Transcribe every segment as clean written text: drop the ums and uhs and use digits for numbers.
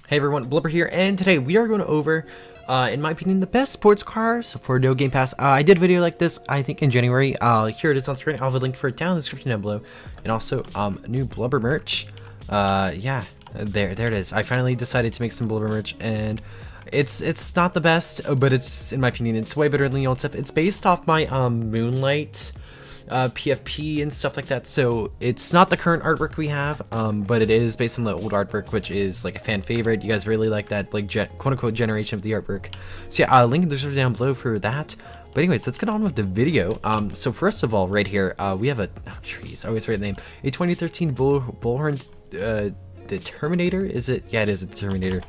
Hey everyone, Blubber here, and today we are going over, in my opinion, the best sports cars for No Game Pass. I did a video like this, I think, in January. Here it is on screen. I'll have a link for it down in the description down below, and also new Blubber merch. Yeah, there it is. I finally decided to make some Blubber merch, and it's not the best, but it's, in my opinion, it's way better than the old stuff. It's based off my Moonlight PFP and stuff like that, so it's not the current artwork we have, but it is based on the old artwork, which is like a fan favorite. You guys really like that, like quote-unquote generation of the artwork. So yeah, link in the description down below for that. But anyways, let's get on with the video. So first of all, right here, we have a, oh jeez, I always forget the name, a 2013 Bullhorn Determinator. Is it? Yeah, it is a Determinator.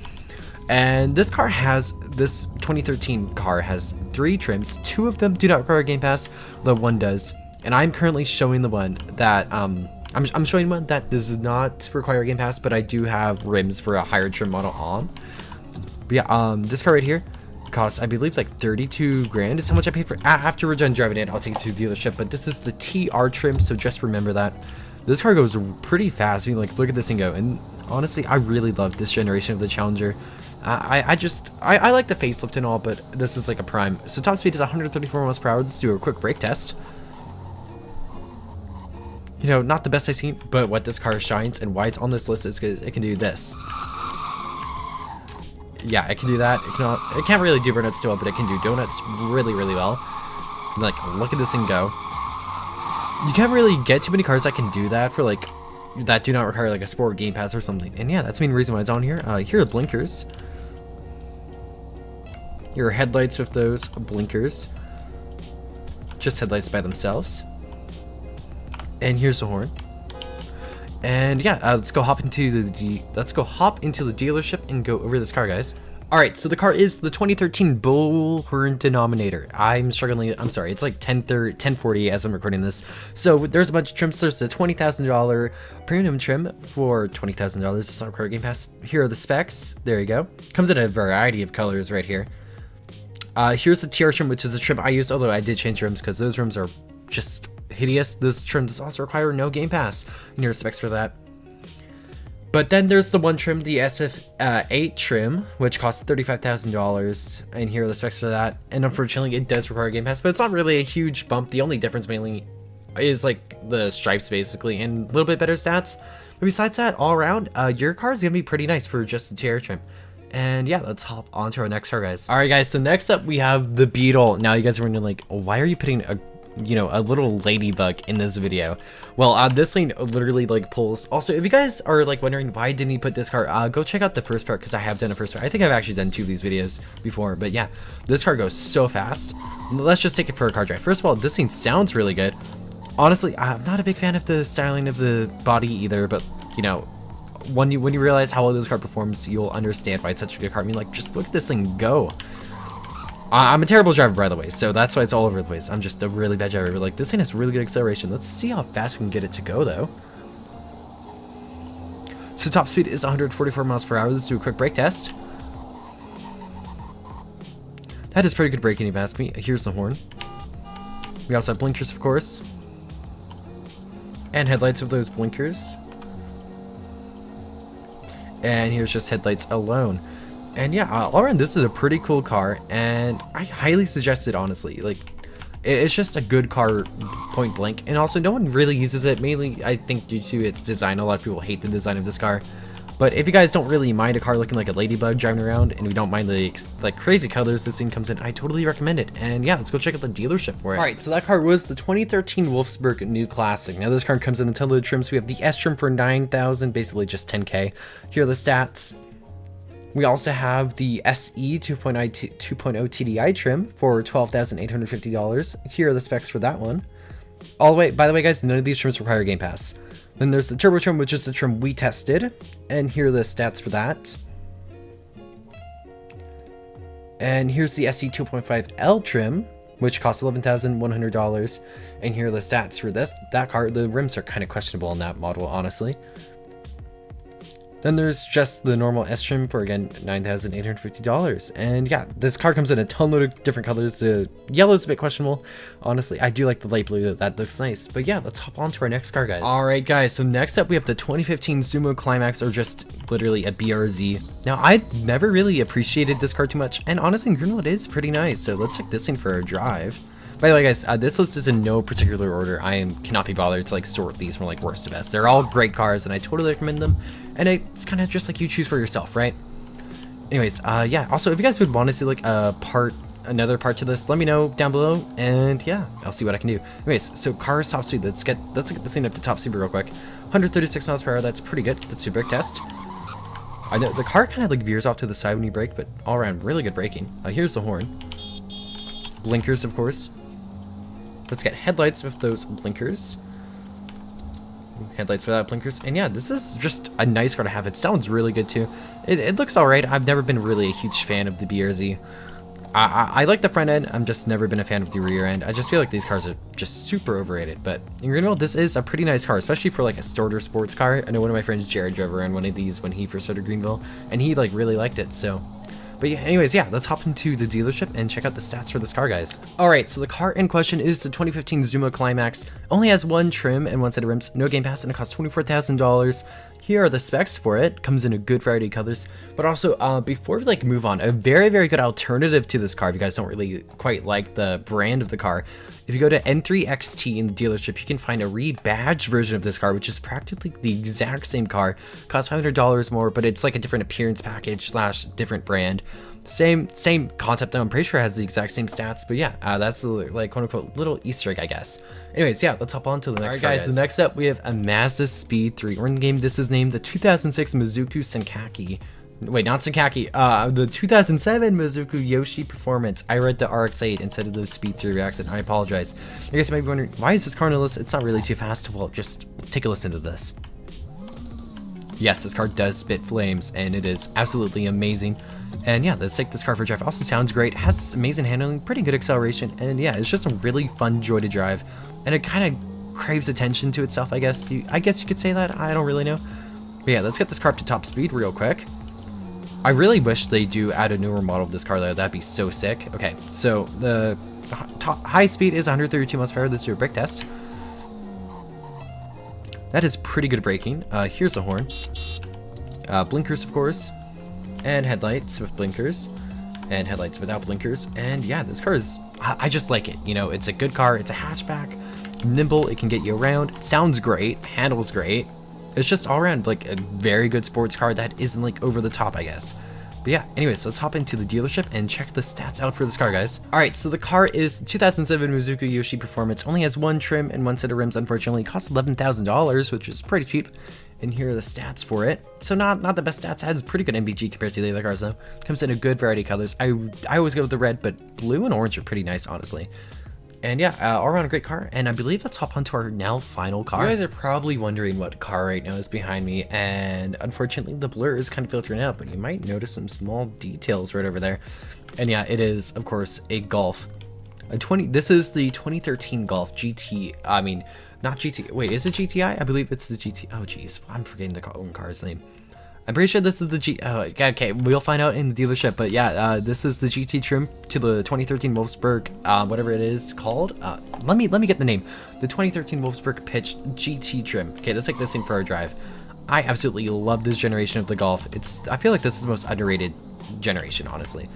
And this 2013 car has 3 trims. 2 of them do not require Game Pass, the one does. And I'm currently showing the one that, I'm showing one that does not require Game Pass, but I do have rims for a higher trim model on. But yeah, this car right here costs, I believe, like 32 grand is how much I paid for it. After we're done driving it, I'll take it to the dealership, but this is the TR trim, so just remember that. This car goes pretty fast. I mean, like, look at this thing go. And honestly, I really love this generation of the Challenger. I like the facelift and all, but this is like a prime. So top speed is 134 miles per hour. Let's do a quick brake test. You know, not the best I've seen, but what this car shines and why it's on this list is because it can do this. Yeah, it can do that. It can't really do burnouts too well, but it can do donuts really, really well. Like, look at this thing go. You can't really get too many cars that can do that for, like, that do not require, like, a sport Game Pass or something. And yeah, that's the main reason why it's on here. Here are blinkers. Here are headlights with those blinkers. Just headlights by themselves. And here's the horn. And yeah, let's go hop into the dealership and go over this car, guys. All right, so the car is the 2013 Bullhorn Denominator. I'm struggling. I'm sorry. It's like 1040 as I'm recording this. So there's a bunch of trims. There's a $20,000 premium trim for $20,000. It's not require Game Pass. Here are the specs. There you go. Comes in a variety of colors right here. Here's the TR trim, which is a trim I used, although I did change rims because those rims are just hideous. This trim does also require no Game Pass. And here are specs for that. But then there's the one trim, the SF8 trim, which costs $35,000, and here are the specs for that. And unfortunately, it does require Game Pass, but it's not really a huge bump. The only difference mainly is like the stripes, basically, and a little bit better stats. But besides that, all around, your car is gonna be pretty nice for just the TR trim. And yeah, let's hop on to our next car, guys. All right, guys. So next up, we have the Beetle. Now, you guys are wondering, like, why are you putting a little ladybug in this video? Well, this thing literally like pulls. Also, if you guys are like wondering why didn't he put this car, go check out the first part, because I have done a first part. I think I've actually done 2 of these videos before, but yeah, this car goes so fast. Let's just take it for a car drive. First of all, this thing sounds really good. Honestly, I'm not a big fan of the styling of the body either, but you know, when you realize how well this car performs, you'll understand why it's such a good car. I mean, like, just look at this thing go. I'm a terrible driver, by the way, so that's why it's all over the place. I'm just a really bad driver. Like, this thing has really good acceleration. Let's see how fast we can get it to go, though. So top speed is 144 miles per hour. Let's do a quick brake test. That is pretty good braking, if you ask me. Here's the horn. We also have blinkers, of course. And headlights with those blinkers. And here's just headlights alone. And yeah, all around, this is a pretty cool car, and I highly suggest it, honestly. Like, it's just a good car, point blank. And also, no one really uses it, mainly, I think, due to its design. A lot of people hate the design of this car. But if you guys don't really mind a car looking like a ladybug driving around, and you don't mind the like crazy colors this thing comes in, I totally recommend it. And yeah, let's go check out the dealership for it. All right, so that car was the 2013 Wolfsburg New Classic. Now this car comes in a ton of trims. We have the S trim for $9,000, basically just $10K. Here are the stats. We also have the SE 2.0 TDI trim for $12,850. Here are the specs for that one. All the way, by the way, guys, none of these trims require Game Pass. Then there's the turbo trim, which is the trim we tested, and here are the stats for that. And here's the SE 2.5L trim, which costs $11,100. And here are the stats for that car. The rims are kind of questionable on that model, honestly. Then there's just the normal S trim for, again, $9,850. And yeah, this car comes in a ton of different colors. The yellow is a bit questionable. Honestly, I do like the light blue. That looks nice. But yeah, let's hop on to our next car, guys. All right, guys. So next up, we have the 2015 Sumo Climax, or just literally a BRZ. Now, I never really appreciated this car too much. And honestly, in Greenville, it is pretty nice. So let's check this thing for a drive. By the way, guys, this list is in no particular order. I cannot be bothered to like sort these from like worst to best. They're all great cars, and I totally recommend them. And it's kind of just like you choose for yourself, right? Anyways, yeah. Also, if you guys would want to see like another part to this, let me know down below, and yeah, I'll see what I can do. Anyways, so cars top speed. Let's get this thing up to top speed real quick. 136 miles per hour. That's pretty good. Let's do brake test. I know the car kind of like veers off to the side when you brake, but all around really good braking. Here's the horn. Blinkers, of course. Let's get headlights with those blinkers. Headlights without blinkers. And yeah, this is just a nice car to have. It sounds really good too. It looks alright. I've never been really a huge fan of the BRZ. I like the front end. I'm just never been a fan of the rear end. I just feel like these cars are just super overrated. But in Greenville, this is a pretty nice car, especially for like a starter sports car. I know one of my friends, Jared, drove around one of these when he first started Greenville, and he like really liked it. So but yeah, anyways, yeah, let's hop into the dealership and check out the stats for this car, guys. Alright, so the car in question is the 2015 Sumo Climax. Only has one trim and one set of rims, no game pass, and it costs $24,000. Here are the specs for it. Comes in a good variety of colors. But also, before we like move on, a very, very good alternative to this car, if you guys don't really quite like the brand of the car, if you go to N3XT in the dealership, you can find a rebadged version of this car, which is practically the exact same car. Costs $500 more, but it's like a different appearance package / different brand. Same concept though. I'm pretty sure it has the exact same stats, but yeah, that's like quote unquote little Easter egg, I guess. Anyways, yeah, let's hop on to the next car, guys. The next up, we have a Mazda Speed 3, or in the game, this is named the 2006 Mizuki Senki. Wait, not Senkaki. The 2007 Mizuki Yoshi Performance. I read the RX-8 instead of the Speed 3 accident. I apologize. You guys might be wondering, why is this car on the list? It's not really too fast. Well, just take a listen to this. Yes, this car does spit flames, and it is absolutely amazing. And yeah, let's take this car for a drive. Also sounds great, has amazing handling, pretty good acceleration, and yeah, it's just a really fun joy to drive. And it kind of craves attention to itself, I guess. I guess you could say that. I don't really know. But yeah, let's get this car up to top speed real quick. I really wish they do add a newer model of this car though. That'd be so sick. Okay, so the high speed is 132 miles per hour. Let's do a brake test. That is pretty good braking. Here's the horn. Blinkers, of course. And headlights with blinkers. And headlights without blinkers. And yeah, this car is... I just like it. You know, it's a good car. It's a hatchback. Nimble. It can get you around. Sounds great. Handles great. It's just all around like a very good sports car that isn't like over the top, I guess. But yeah, anyways, let's hop into the dealership and check the stats out for this car, guys. Alright, so the car is 2007 Mizuki Yoshi Performance. Only has one trim and one set of rims, unfortunately. It costs $11,000, which is pretty cheap. And here are the stats for it. So not the best stats. It has pretty good MVG compared to the other cars, though. Comes in a good variety of colors. I always go with the red, but blue and orange are pretty nice, honestly. And yeah, all around a great car, and I believe let's hop onto our now final car. You guys are probably wondering what car right now is behind me, and unfortunately the blur is kind of filtering out, but you might notice some small details right over there. And yeah, it is, of course, a Golf. This is the 2013 Golf GT, I mean, not GT, wait, is it GTI? I believe it's the GT, oh geez, I'm forgetting the car's name. I'm pretty sure this is the okay, we'll find out in the dealership, but yeah, this is the GT trim to the 2013 Wolfsburg, whatever it is called. Let me get the name. The 2013 Wolfsburg Pitch GT trim. Okay, let's take this thing for a drive. I absolutely love this generation of the Golf. I feel like this is the most underrated generation, honestly.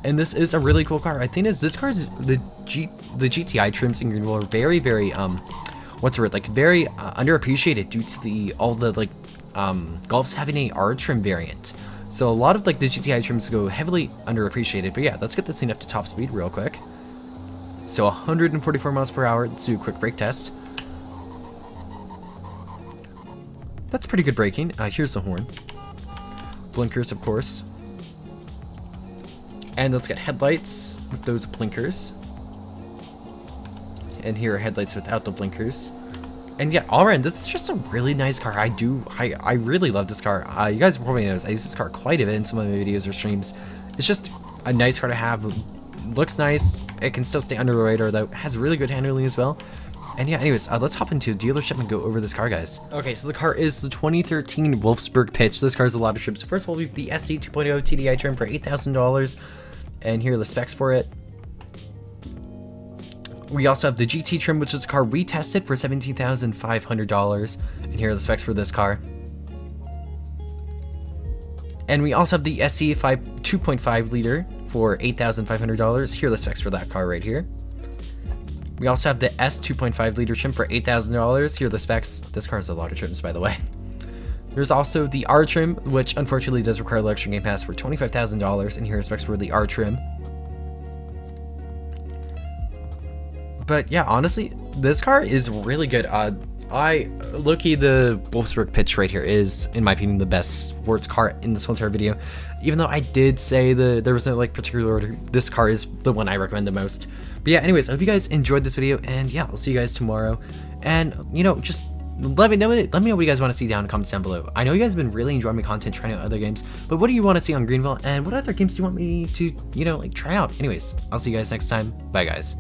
And this is a really cool car. I think this car is the GTI trims in Greenville are very, very what's the word? Like very underappreciated due to all the like Golfs having a R trim variant. So a lot of like the GTI trims go heavily underappreciated. But yeah, let's get this thing up to top speed real quick. So 144 miles per hour. Let's do a quick brake test. That's pretty good braking. Here's the horn. Blinkers, of course. And let's get headlights with those blinkers. And here are headlights without the blinkers. And yeah, all around, this is just a really nice car. I really love this car. You guys probably noticed I use this car quite a bit in some of my videos or streams. It's just a nice car to have. Looks nice. It can still stay under the radar though. It has really good handling as well. And yeah, anyways, let's hop into the dealership and go over this car, guys. Okay, so the car is the 2013 Wolfsburg Pitch. This car is a lot of trims. First of all, we have the SC 2.0 TDI trim for $8,000, and here are the specs for it. We also have the GT trim, which is a car we tested for $17,500, and here are the specs for this car. And we also have the SC 2.5 liter for $8,500. Here are the specs for that car right here. We also have the S 2.5 liter trim for $8,000. Here are the specs. This car has a lot of trims, by the way. There's also the R trim, which unfortunately does require electric game pass for $25,000, and here are specs for the R trim. But yeah, honestly, this car is really good. Low-key, the Wolfsburg Pitch right here is, in my opinion, the best sports car in this whole entire video. Even though I did say there was no like particular order, this car is the one I recommend the most. But yeah, anyways, I hope you guys enjoyed this video, and yeah, I'll see you guys tomorrow. And you know, just let me know what you guys want to see down in the comments down below. I know you guys have been really enjoying my content, trying out other games, but what do you want to see on Greenville, and what other games do you want me to, you know, like try out? Anyways, I'll see you guys next time. Bye, guys.